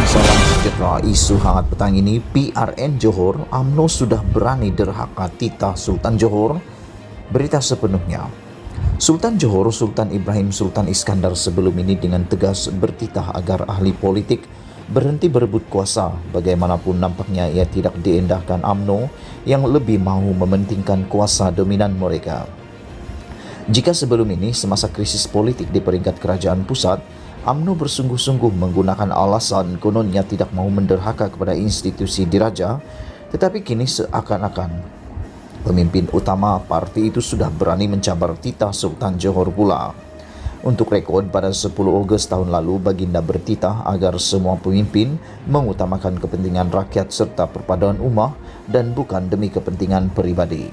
Salam sejahtera. Isu hangat petang ini, PRN Johor, UMNO sudah berani derhaka titah Sultan Johor. Berita sepenuhnya. Sultan Johor Sultan Ibrahim Sultan Iskandar sebelum ini dengan tegas bertitah agar ahli politik berhenti berebut kuasa. Bagaimanapun nampaknya ia tidak diendahkan UMNO yang lebih mahu mementingkan kuasa dominan mereka. Jika sebelum ini semasa krisis politik di peringkat kerajaan pusat, UMNO bersungguh-sungguh menggunakan alasan kononnya tidak mahu menderhaka kepada institusi diraja, tetapi kini seakan-akan pemimpin utama parti itu sudah berani mencabar titah Sultan Johor pula. Untuk rekod, pada 10 Ogos tahun lalu, Baginda bertitah agar semua pemimpin mengutamakan kepentingan rakyat serta perpaduan ummah dan bukan demi kepentingan peribadi.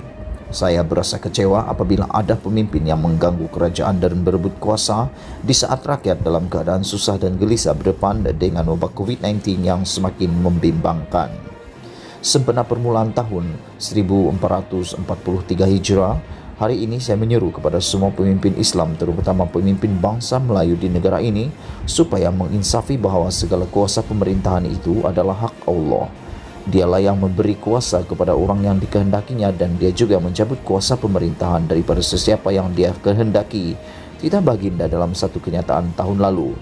Saya berasa kecewa apabila ada pemimpin yang mengganggu kerajaan dan berebut kuasa di saat rakyat dalam keadaan susah dan gelisah berdepan dengan wabak COVID-19 yang semakin membimbangkan. Sempena permulaan tahun 1443 Hijrah, hari ini saya menyeru kepada semua pemimpin Islam, terutama pemimpin bangsa Melayu di negara ini, supaya menginsafi bahawa segala kuasa pemerintahan itu adalah hak Allah. Dialah yang memberi kuasa kepada orang yang dikehendakinya dan dia juga mencabut kuasa pemerintahan daripada sesiapa yang dia kehendaki. Titah Baginda dalam satu kenyataan tahun lalu.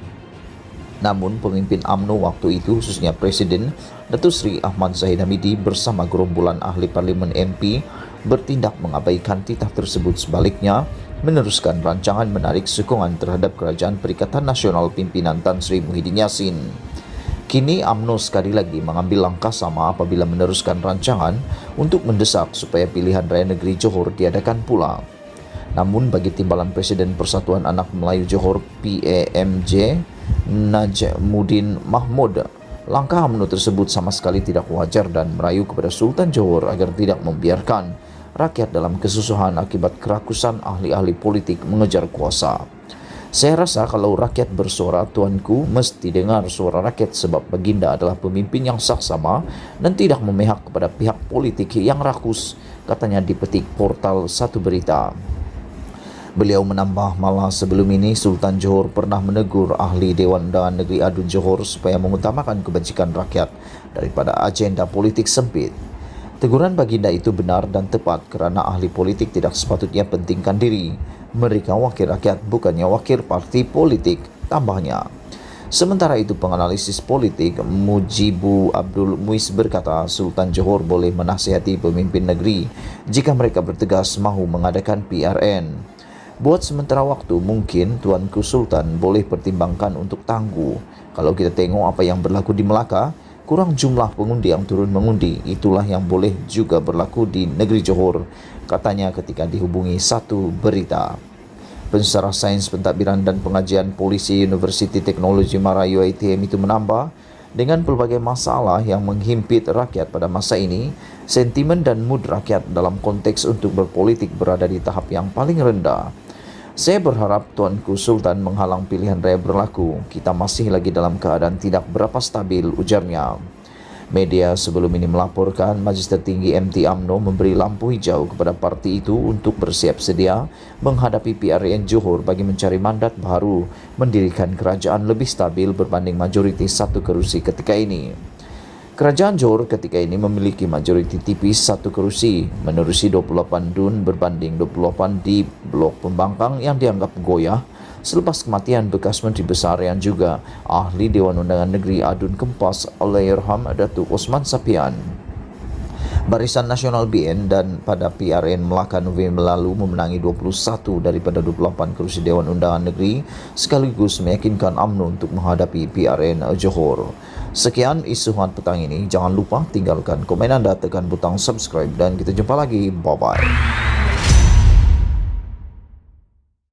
Namun pemimpin UMNO waktu itu, khususnya Presiden Datuk Seri Ahmad Zahid Hamidi bersama gerombolan ahli parlimen MP bertindak mengabaikan titah tersebut, sebaliknya meneruskan rancangan menarik sokongan terhadap Kerajaan Perikatan Nasional pimpinan Tan Sri Muhyiddin Yassin. Kini UMNO sekali lagi mengambil langkah sama apabila meneruskan rancangan untuk mendesak supaya pilihan raya negeri Johor diadakan pula. Namun bagi Timbalan Presiden Persatuan Anak Melayu Johor PAMJ Najmuddin Mahmud, langkah UMNO tersebut sama sekali tidak wajar dan merayu kepada Sultan Johor agar tidak membiarkan rakyat dalam kesusahan akibat kerakusan ahli-ahli politik mengejar kuasa. Saya rasa kalau rakyat bersuara, tuanku mesti dengar suara rakyat sebab Baginda adalah pemimpin yang saksama dan tidak memihak kepada pihak politik yang rakus, katanya dipetik portal Satu Berita. Beliau menambah, malah sebelum ini Sultan Johor pernah menegur ahli Dewan Undangan Negeri Adun Johor supaya mengutamakan kebajikan rakyat daripada agenda politik sempit. Teguran Baginda itu benar dan tepat kerana ahli politik tidak sepatutnya pentingkan diri. Mereka wakil rakyat, bukannya wakil parti politik, tambahnya. Sementara itu penganalisis politik Mujibu Abdul Muiz berkata Sultan Johor boleh menasihati pemimpin negeri jika mereka bertegas mahu mengadakan PRN. Buat sementara waktu mungkin Tuanku Sultan boleh pertimbangkan untuk tangguh. Kalau kita tengok apa yang berlaku di Melaka, kurang jumlah pengundi yang turun mengundi, itulah yang boleh juga berlaku di negeri Johor, katanya ketika dihubungi Satu Berita. Pensyarah Sains Pentadbiran dan Pengajian Polisi Universiti Teknologi Mara UiTM itu menambah, dengan pelbagai masalah yang menghimpit rakyat pada masa ini, sentimen dan mood rakyat dalam konteks untuk berpolitik berada di tahap yang paling rendah. Saya berharap Tuanku Sultan menghalang pilihan raya berlaku. Kita masih lagi dalam keadaan tidak berapa stabil, ujarnya. Media sebelum ini melaporkan Majlis Tertinggi MT UMNO memberi lampu hijau kepada parti itu untuk bersiap sedia menghadapi PRN Johor bagi mencari mandat baru mendirikan kerajaan lebih stabil berbanding majoriti satu kerusi ketika ini. Kerajaan Johor ketika ini memiliki majoriti tipis satu kerusi, menerusi 28 DUN berbanding 28 di Blok Pembangkang yang dianggap goyah selepas kematian bekas Menteri Besar yang juga ahli Dewan Undangan Negeri Adun Kempas Allahyarham Datuk Osman Sapian. Barisan Nasional BN dan pada PRN Melaka November lalu memenangi 21 daripada 28 kerusi Dewan Undangan Negeri sekaligus meyakinkan UMNO untuk menghadapi PRN Johor. Sekian isu hangat petang ini. Jangan lupa tinggalkan komen anda, tekan butang subscribe dan kita jumpa lagi. Bye-bye.